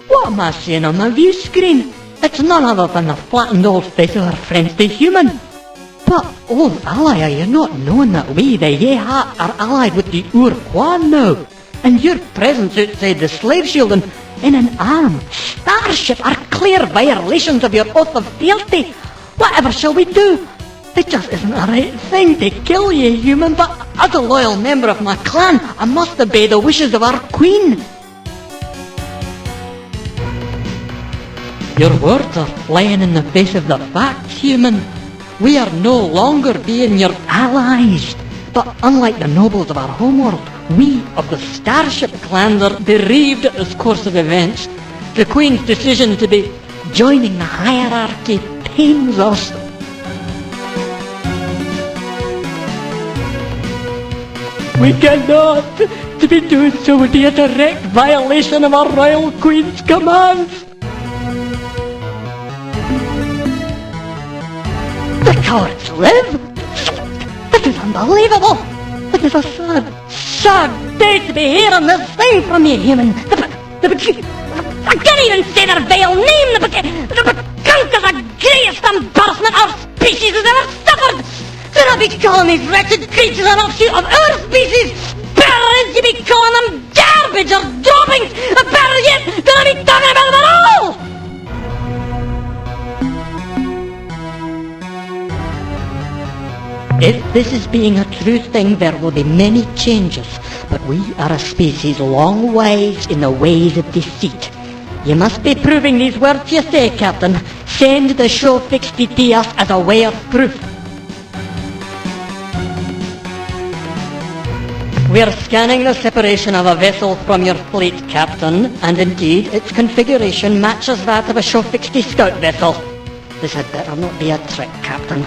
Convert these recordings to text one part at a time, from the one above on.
What am I seeing on my view screen? It's none other than the flattened old face of our friends the human. But, old ally, are you not knowing that we, the Yehat, are allied with the Urquan now? And your presence outside the slave shield and in an armed starship are clear violations of your oath of fealty. Whatever shall we do? It just isn't the right thing to kill you, human, but as a loyal member of my clan, I must obey the wishes of our queen. Your words are flying in the face of the facts, human. We are no longer being your allies. But unlike the nobles of our homeworld, we of the Starship clans are bereaved at this course of events. The Queen's decision to be joining the hierarchy pains us. We cannot! To be doing so would be a direct violation of our Royal Queen's commands! The cowards live! This is unbelievable! It is a sad day to be hearing this thing from you, human! I can't even say their vile name! The skunk is the greatest embarrassment our species has ever suffered! Should I be calling these wretched creatures an offshoot of our species? Better is to be calling them garbage or droppings! And better yet, than I be talking about them at all! If this is being a true thing, there will be many changes, but we are a species long wise in the ways of deceit. You must be proving these words you say, Captain. Send the show fixed to us as a way of proof. We are scanning the separation of a vessel from your fleet, Captain, and indeed its configuration matches that of a show fixed scout vessel. This had better not be a trick, Captain.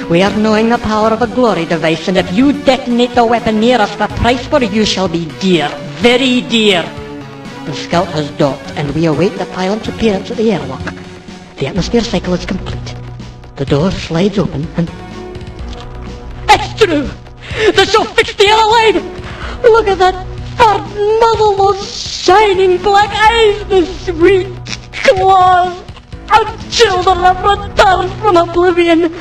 We are knowing the power of a glory device, and if you detonate the weapon near us, the price for you shall be dear. Very dear. The scout has docked, and we await the pilot's appearance at the airlock. The atmosphere cycle is complete. The door slides open, and... It's true! The show fixed the alive! Look at that fat muzzle, those shining black eyes, the sweet claws! Our children have returned from oblivion!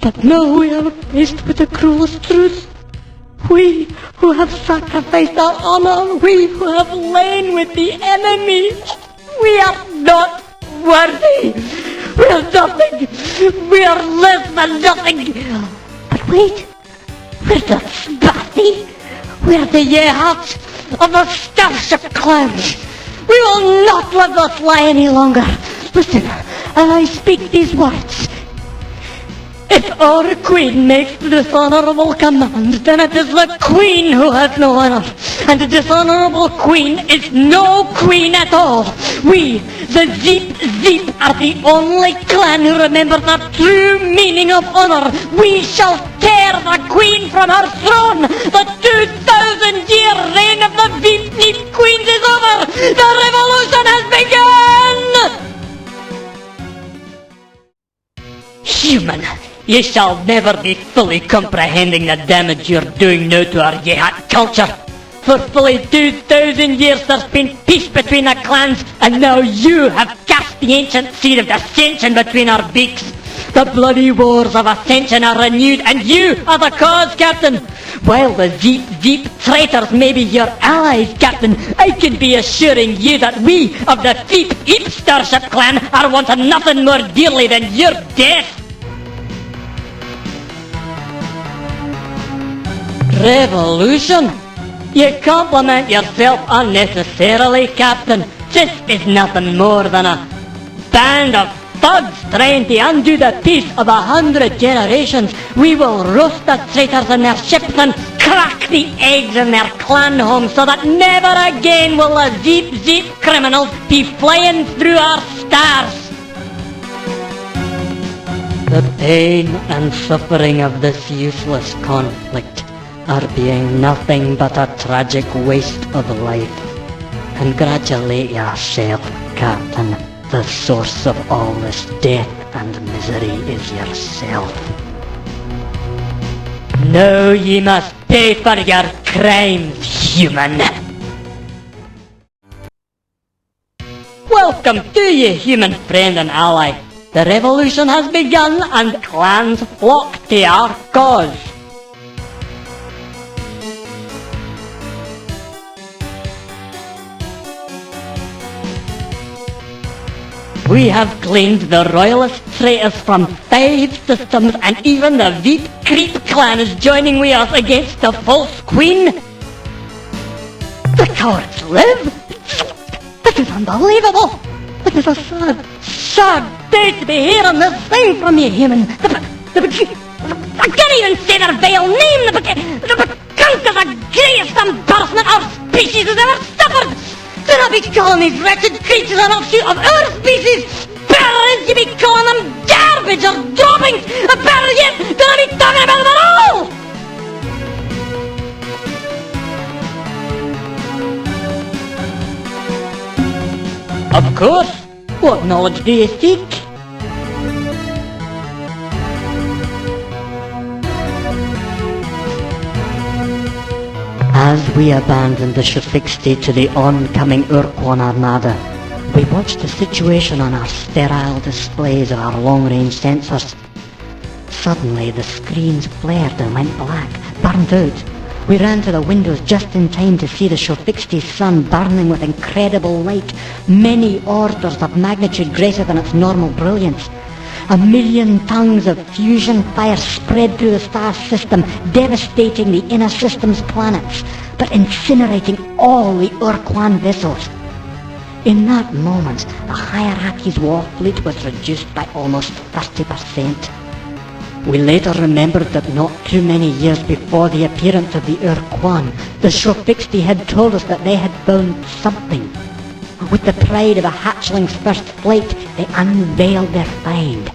But now we are faced with the cruelest truth. We who have sacrificed our honor, we who have lain with the enemy, we are not worthy. We are nothing. We are less than nothing. But wait, we're the Spathi. We're the Yehats of the Starship clans. We will not let this lie any longer. Listen, as I speak these words. If our queen makes the dishonorable command, then it is the queen who has no honor. And the dishonorable queen is no queen at all. We, the zeep-zeep, are the only clan who remember the true meaning of honor. We shall tear the queen from her throne. The 2,000-year reign of the zeep-zeep queens is over. The revolution has begun! Human. You shall never be fully comprehending the damage you're doing now to our Yehat culture. For fully 2,000 years there's been peace between the clans, and now you have cast the ancient seed of dissension between our beaks. The bloody wars of ascension are renewed, and you are the cause, Captain. While the zeep-zeep traitors may be your allies, Captain, I can be assuring you that we of the zeep-zeep Starship clan are wanting nothing more dearly than your death. Revolution? You compliment yourself unnecessarily, Captain. This is nothing more than a band of thugs trying to undo the peace of 100 generations. We will roast the traitors in their ships and crack the eggs in their clan homes so that never again will the zeep-zeep criminals be flying through our stars. The pain and suffering of this useless conflict are being nothing but a tragic waste of life. Congratulate yourself, Captain. The source of all this death and misery is yourself. Now ye must pay for your crimes, human! Welcome to you, human friend and ally. The revolution has begun and clans flock to our cause. We have claimed the royalist traitors from 5 systems, and even the zeep-creep clan is joining with us against the false queen. The cowards live? This is unbelievable! This is a sad day to be hearing this thing from you, human. I can't even say their vile name! The skunk is the greatest embarrassment our species has ever suffered! Do not be calling these wretched creatures an offshoot of our species! Better is you be calling them garbage or droppings! Better yet, do not be talking about them at all! Of course! What knowledge do you seek? As we abandoned the Shufixti to the oncoming Urquan Armada, we watched the situation on our sterile displays of our long-range sensors. Suddenly the screens flared and went black, burned out. We ran to the windows just in time to see the Shufixti's sun burning with incredible light, many orders of magnitude greater than its normal brilliance. 1,000,000 tongues of fusion fire spread through the star system, devastating the inner system's planets, but incinerating all the Urquan vessels. In that moment, the hierarchy's war fleet was reduced by almost 30%. We later remembered that not too many years before the appearance of the Urquan, the Shufixti had told us that they had found something. With the pride of a hatchling's first flight, they unveiled their find.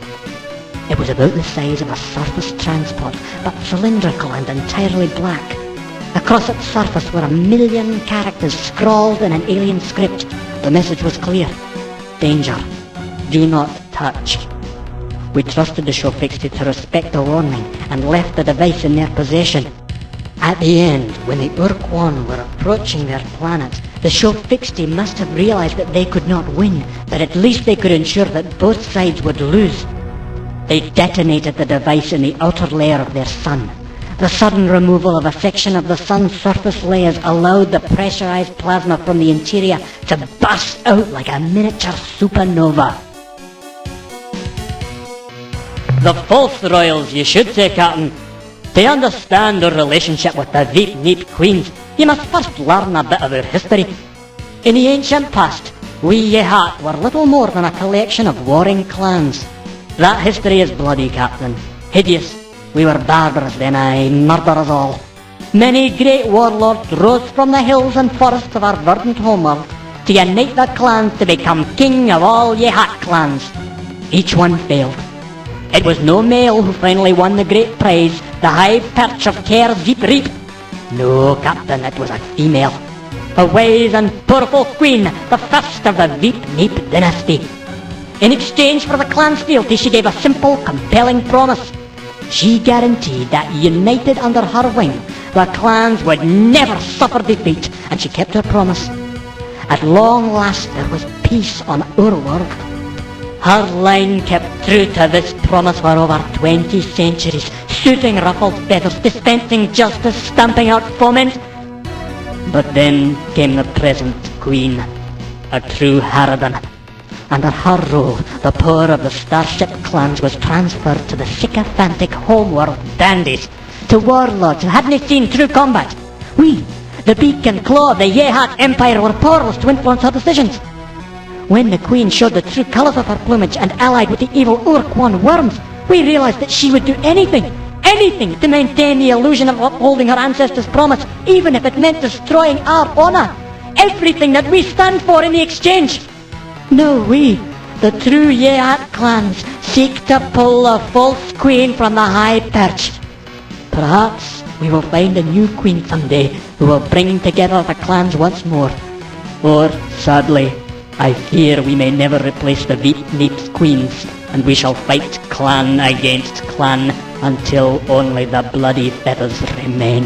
It was about the size of a surface transport, but cylindrical and entirely black. Across its surface were 1,000,000 characters scrawled in an alien script. The message was clear. Danger. Do not touch. We trusted the Shufixti to respect the warning and left the device in their possession. At the end, when the Urquan were approaching their planet, the Shufixti must have realized that they could not win, but at least they could ensure that both sides would lose. They detonated the device in the outer layer of their sun. The sudden removal of a section of the sun's surface layers allowed the pressurized plasma from the interior to burst out like a miniature supernova. The false royals, you should say, Captain. To understand our relationship with the zeep-zeep queens, you must first learn a bit of our history. In the ancient past, we Yehat were little more than a collection of warring clans. That history is bloody, Captain. Hideous. We were barbarous then, aye, murderers all. Many great warlords rose from the hills and forests of our verdant homeworld to unite the clans to become king of all Yehat clans. Each one failed. It was no male who finally won the great prize, the high perch of zeep-zeep. No, Captain, it was a female. A wise and powerful queen, the first of the zeep-zeep dynasty. In exchange for the clan's fealty, she gave a simple, compelling promise. She guaranteed that, united under her wing, the clans would never suffer defeat, and she kept her promise. At long last, there was peace on our world. Her line kept true to this promise for over 20 centuries, suiting ruffled feathers, dispensing justice, stamping out foment. But then came the present queen, a true harridan. Under her rule, the power of the starship clans was transferred to the sycophantic homeworld dandies, to warlords who hadn't seen true combat. We, the beak and claw of the Yehat Empire, were powerless to influence her decisions. When the queen showed the true colours of her plumage and allied with the evil Urquan worms, we realised that she would do anything to maintain the illusion of upholding her ancestors' promise, even if it meant destroying our honour. Everything that we stand for in the exchange. No, we, the true Yehat clans, seek to pull the false queen from the high perch. Perhaps we will find a new queen someday who will bring together the clans once more. Or, sadly, I fear we may never replace the zeep-zeep's queens, and we shall fight clan against clan until only the bloody feathers remain.